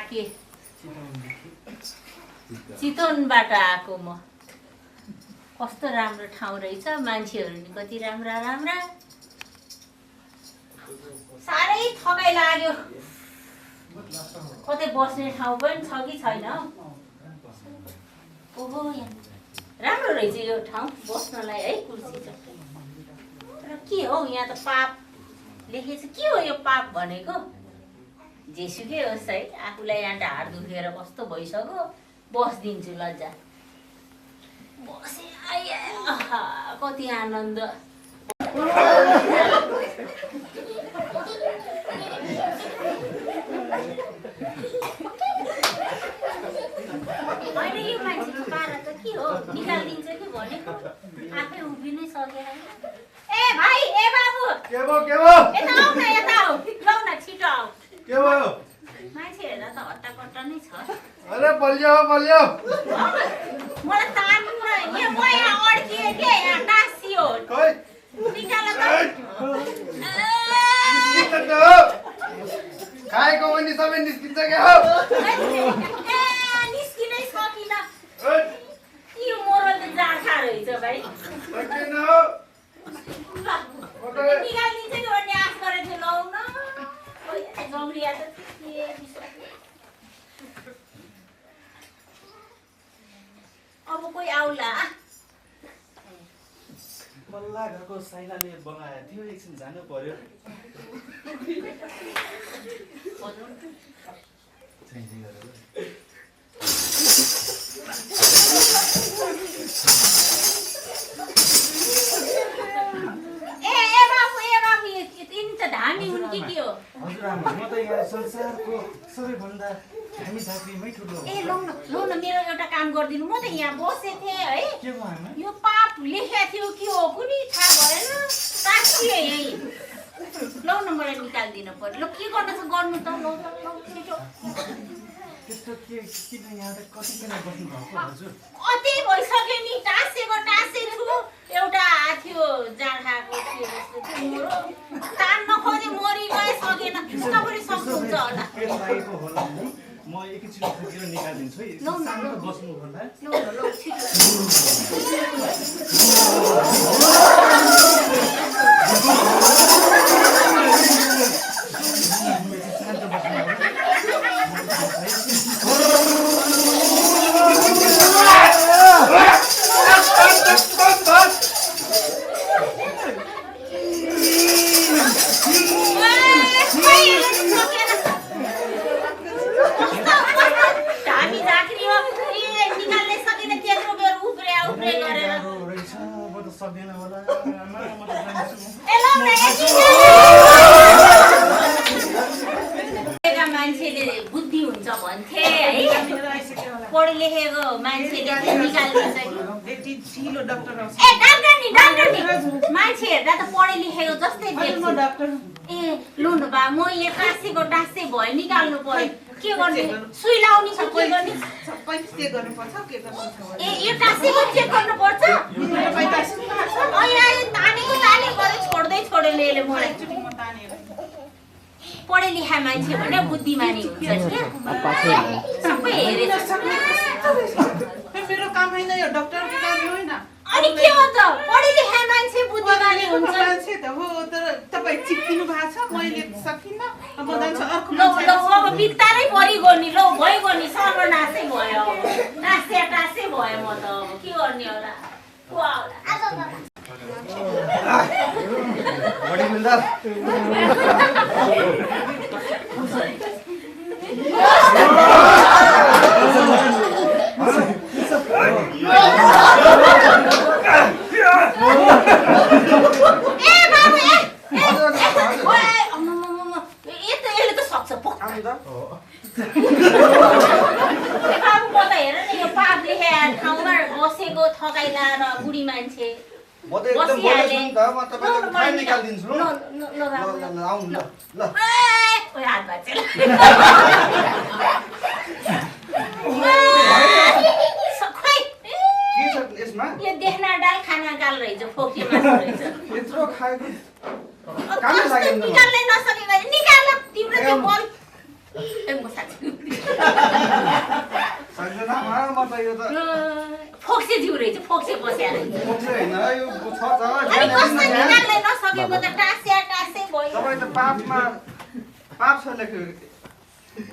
काके चितवनबाट आएको म कस्तो राम्रो ठाउँ रहेछ मान्छेहरू नि कति राम्रा राम्रा साह्रै थकाइ लाग्यो कतै बस्ने ठाउँ पनि छ कि छैन ओहो यहाँ राम्रो रहेछ यो ठाउँ बस्नलाई है कुर्सी छ तर के हो यहाँ त पाप लेखेछ के हो यो पाप भनेको जेसुकै होस् है आफूलाई यहाँ ढाड दुखेर कस्तो भइसक्यो बस्दिन्छु लज्जा बसे कति आनन्द होइन यो मान्छेको पारा त के हो निकालिदिन्छ कि भनेको आफै उभिनै सकेर ए भाइ ए बाबु के भयो यता आऊ न यता आऊ लौ न छिटो आऊ के भयो मान्छे हेर्दा त हट्टाकट्टा नै छ अरे बलियो मलाई तान्नु न यहाँ म यहाँ अड्किए के यहाँ टाँसियो खै निकाल त खाएको पनि सबै निस्किन्छ के हो निस्किनै सकिन यो मोरल त जाखा रहेछ भाइ निकालिदिन्छ कि भन्ने आश गरेको थियो लौ न जङ्गलिया त के अब कोही आउला बल्ला घरको साइलाले बनाएको थियो एकछिन जानु पर्यो धामी हुन् कि के हो हजुर आमा म त यहाँ संसारको सबैभन्दा हामी जातिमै ठुलो ए लौ न मेरो एउटा काम गरिदिनु म त यहाँ बसेको थिएँ है के भयो आमा यो पाप लेखेको थियो के हो कुनै थाहा भएन टाँसिए यही लौ न मलाई निकालिदिनु पर्यो ल के गर्नु छ गर्नु त लौ छिटो त्यस्तो के किन यहाँ त कतिजना बस्नु भएको हजुर अति भइसक्यो नि टाँसेको छु एउटा थियो जाँडाको थियो जस्तो थियो मोरो तान्न खोजे मरि गए सकेन तपाईँले सक्नुहुन्छ होला पेट लागेको होला नि म एकैछिन खोजेर निकालिदिन्छु है शान्त बस्नु होला लौ छिटो मान्छेले बुद्धि हुन्छ भन्थे है पढे लेखेको मान्छेले निकालिदिन्छ मान्छे हेर्दा त पढे लेखेको जस्तै देख्छ ए लु न बा म यहाँ टाँसेको टाँसे भयो निकाल्नु पर्यो के गर्ने सुई लाउने कि के गर्ने ए यो टाँसेको चेक गर्नुपर्छ तानेको ताने गरे छोड्यो ले मलाई पढे लेखा मान्छे भने बुद्धिमानी हुन्छ सबै हेरेछ मेरो काम होइन यो डाक्टरको काम होइन अनि के हो त पढे लेखा मान्छे बुद्धिमानी हुन्छ मान्छे त हो तर तपाई चिप्किनु भएको छ मैले सकिन अब जान्छ अर्को ल अब बित्तारै परिगयो नि ल भइगयो नि सर्वनाशै भयो टाँसे भयो म त अब के गर्ने होला को आउला बडी बिल्डर बसेको थकाइला र बुढी मान्छे म त एकदम बोलेछु नि त म तपाईलाई थाहा निकाल्दिन्छु ल आउनु ल ल ओइ हात भाँचेल सखै के छ यसमा यो देख्न डाल खाना गाल रहेछ फोके मासु रहेछ यत्रो खाएको काम लाग्यो निकाल्नै नसके भने निकाल तिम्रो त्यो बल ए म साथी सक्दैन म त यो त फोक्से जिउ रहेछ फोक्से बस्या मोक्से होइन यो छ अनि कस्तो निकाल्दै नसकेको त टास्या टास्या भयो तपाईँ त पाप छ लेख्यो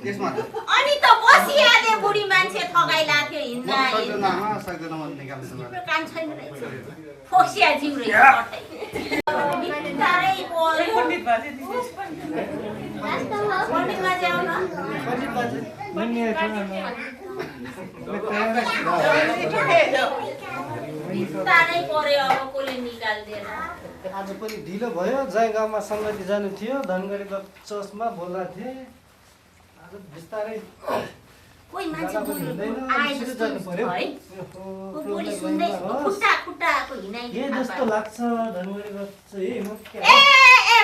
यसमा त अनि त बसिहाले बुढी मान्छे थगाइ लाग्थ्यो हिँड्दा सक्दैन म निकाल्छु काम छैन रहेछ फोक्सिया जिउ रहेछ बिस्तारै बोल्यो पण्डित बाजे दिदी पण्डित बाजे आउन बिस्तारै पर्यो अब कसले निकाल्दैन आज पनि ढिलो भयो जय गाउँमा सङ्गति जानु थियो धनगढीको चर्चमा बोल्दा थिएँ आज बिस्तारै कोही मान्छे आए जस्तो है बोली सुन्दै खुट्टा खुट्टाको हिँडाइ के जस्तो लाग्छ धनगढीको चाहिँ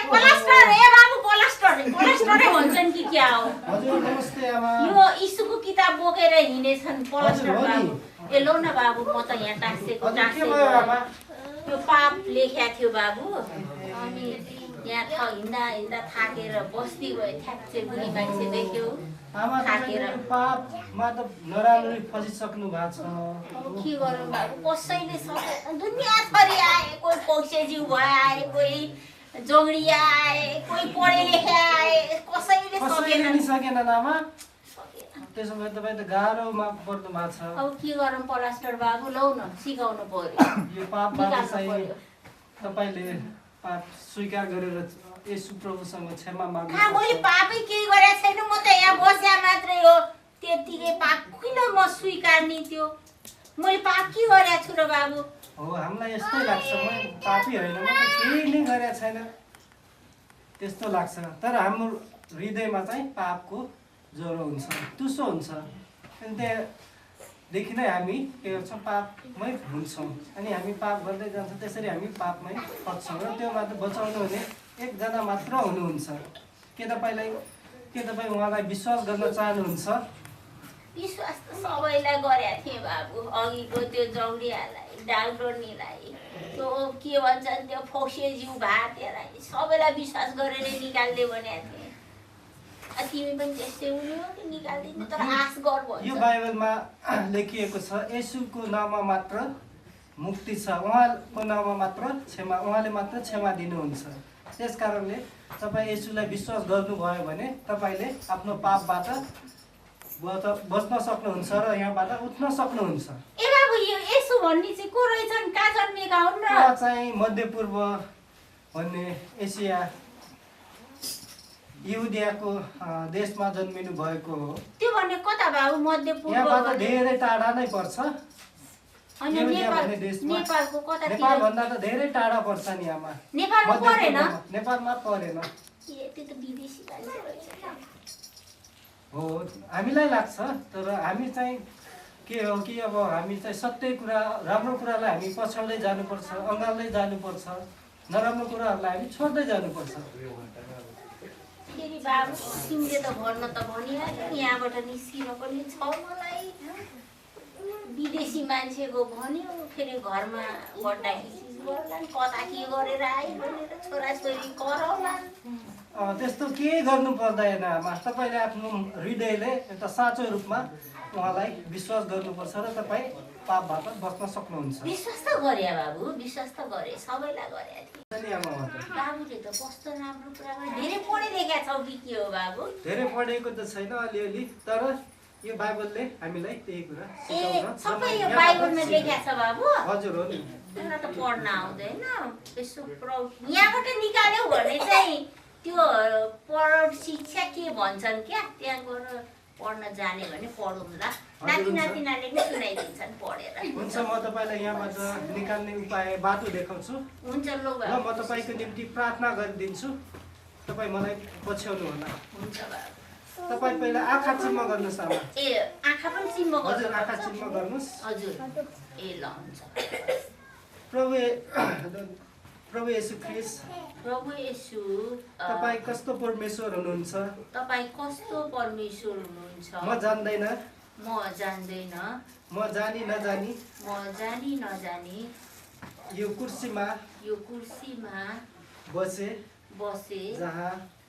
प्लास्टर ए बाबु प्लास्टरै भन्छन् कि क्या हो हजुर नमस्ते आमा यो यीशुको किताब बोकेर हिँडेछन् प्लास्टर बाबु ए लौ न बाबु म त यहाँ टाँसेको यो पाप लेख्या थियो बाबु अनि यहाँ हिँड्दा थाकेर बस्ती गयो ठ्याक्कै बुढी मान्छे देख्यो आमा थाकेर पापमा त नराम्ररी फसिसक्नु भएको छ के गरौँ बाबु कसैले सकेन दुनियाँ थरी आए कोही फोक्से जिउ भए आए कोही जोगडिया आए कोही पढे लेखे आए कसैले सकेन आमा त्यसो भए तपाईँ त गाह्रोमा पर्नु भएको छ अब के गरौँ प्लास्टर बाबु लौ न सिकाउनु पर्यो यो पापबाट चाहिँ तपाईँले पाप स्वीकार गरेर यसु प्रभुसँग क्षमा माग्नु मैले पापै केही गरेको छैन म त यहाँ बस्या मात्रै हो त्यतिकै पाप किन म स्वीकार्ने थियो मैले पाप के गरेको छु र बाबु हो हामीलाई यस्तै लाग्छ म पापी होइन म त केही नै गरेको छैन त्यस्तो लाग्छ तर हाम्रो हृदयमा चाहिँ पापको ज्वरो हुन्छ टुसो हुन्छ अनि त्यहाँदेखि नै हामी के गर्छौँ पापमै हुन्छौँ अनि हामी पाप गर्दै जान्छौँ त्यसरी हामी पापमै फस्छौँ र त्योबाट बचाउनु हुने एकजना मात्र हुनुहुन्छ के तपाईँ उहाँलाई विश्वास गर्न चाहनुहुन्छ विश्वास त सबैलाई गरेको थिएँ बाबु अघिको त्यो जौडियालाई डाक्टरनीलाई त्यो के भन्छन् त्यो फोक्से जिउ भातेलाई सबैलाई विश्वास गरेर निकाल्दै भनेको थिएँ तिमी पनि त्यस्तै हुने हो कि निकाल्दिनु तर आश गर भन्छ यो बाइबलमा लेखिएको छ येशूको नाममा मात्र मुक्ति छ उहाँको नाममा मात्र क्षमा उहाँले मात्र क्षमा दिनुहुन्छ त्यसकारणले तपाईँ येशूलाई विश्वास गर्नुभयो भने तपाईँले आफ्नो पापबाट बच्न सक्नुहुन्छ र यहाँबाट उठ्न सक्नुहुन्छ ए बाबु यो येशू भन्ने चाहिँ को रहेछन् कहाँ जन्मेका हुन् र चाहिँ मध्यपूर्व भन्ने एसिया युदियाको देशमा जन्मिनु भएको हो त्यो भन्ने कता बाबु मध्यपूर्व यहाँबाट धेरै टाढा नै पर्छ अनि नेपालको कता नेपाल भन्दा त धेरै टाढा पर्छ नि आमा नेपालमा परेन नेपालमा परेन त्यो त विदेशी मान्छे रहेछ हो हामीलाई लाग्छ तर हामी चाहिँ के हो कि अब हामी चाहिँ सत्य कुरा राम्रो कुरालाई हामी पछाड्दै जानुपर्छ अँगाल्दै जानुपर्छ नराम्रो कुराहरूलाई हामी छोड्दै जानुपर्छ फेरि बाबु तिमीले त भन्न त भनिहाल्यो यहाँबाट निस्किन पनि छ मलाई विदेशी मान्छेको भन्यो फेरि घरमा बड्डा किसिस गर्ला कता के गरेर आयो भनेर छोराछोरी कराउला त्यस्तो केही गर्नु पर्दैन आमा तपाईँले आफ्नो हृदयले एउटा साँचो रूपमा उहाँलाई विश्वास गर्नुपर्छ र तपाईँ पापबाट बच्न सक्नुहुन्छ विश्वास त गरे बाबु विश्वास त गरे सबैलाई गरेको थिएँ बाबुले त कस्तो राम्रो कुरा गरे धेरै पढे लेखेका छौ कि के हो बाबु धेरै पढेको त छैन अलिअलि तर यो बाइबलले हामीलाई त्यही कुरा सिकाउँछ सबै यो बाइबलमा लेखेको छ बाबु हजुर हो नि त्यसलाई त पढ्न आउँदैन यसो यहाँबाट निकाल्यौ भने चाहिँ त्यो पढ शिक्षा के भन्छन् क्या त्यहाँ गएर पढ्न जाने भने पढौँला नाति नातिनाले पनि सुनाइदिन्छन् पढेर हुन्छ म तपाईँलाई यहाँबाट निकाल्ने उपाय बाटो देखाउँछु हुन्छ ल म तपाईँको निम्ति प्रार्थना गरिदिन्छु तपाईँ मलाई पछ्याउनु होला हुन्छ बाबु तपाईँ पहिला आँखा चिम्म गर्नुहोस् आमा ए आँखा पनि चिम्म गर्नु हजुर आँखा चिम्म गर्नुहोस् हजुर ए ल हुन्छ प्रभु येशू ख्रिस्ट प्रभु येशू तपाईँ कस्तो परमेश्वर हुनुहुन्छ तपाईँ कस्तो परमेश्वर हुनुहुन्छ म जान्दैन म जान्दैन म जानी नजानी यो कुर्सीमा बसे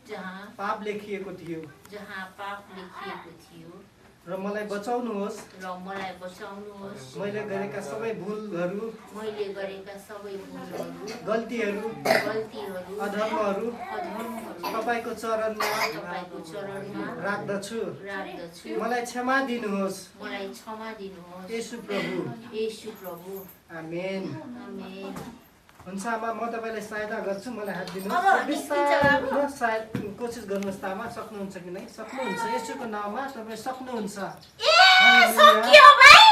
जहाँ पाप लेखिएको थियो र मलाई बचाउनुहोस् र मलाई बचाउनुहोस्। मैले गरेका सबै भुलहरू मैले गरेका सबै भुलहरू, गल्तीहरू अधर्महरू तपाईँको चरणमा तपाईँको चरणमा राख्दछु राख्दछु। मलाई क्षमा दिनुहोस् मलाई क्षमा दिनुहोस्। येशू प्रभु येशू प्रभु। आमेन। आमेन। हुन्छ आमा म तपाईँलाई सहायता गर्छु मलाई हात अब दिनुहोस् निस्किन्छ बिस्तारै बाबु। सायद कोसिस गर्नुहोस् तामा सक्नुहुन्छ कि नै सक्नुहुन्छ येशूको नाममा तपाईँ सक्नुहुन्छ ए सक्यो भाइ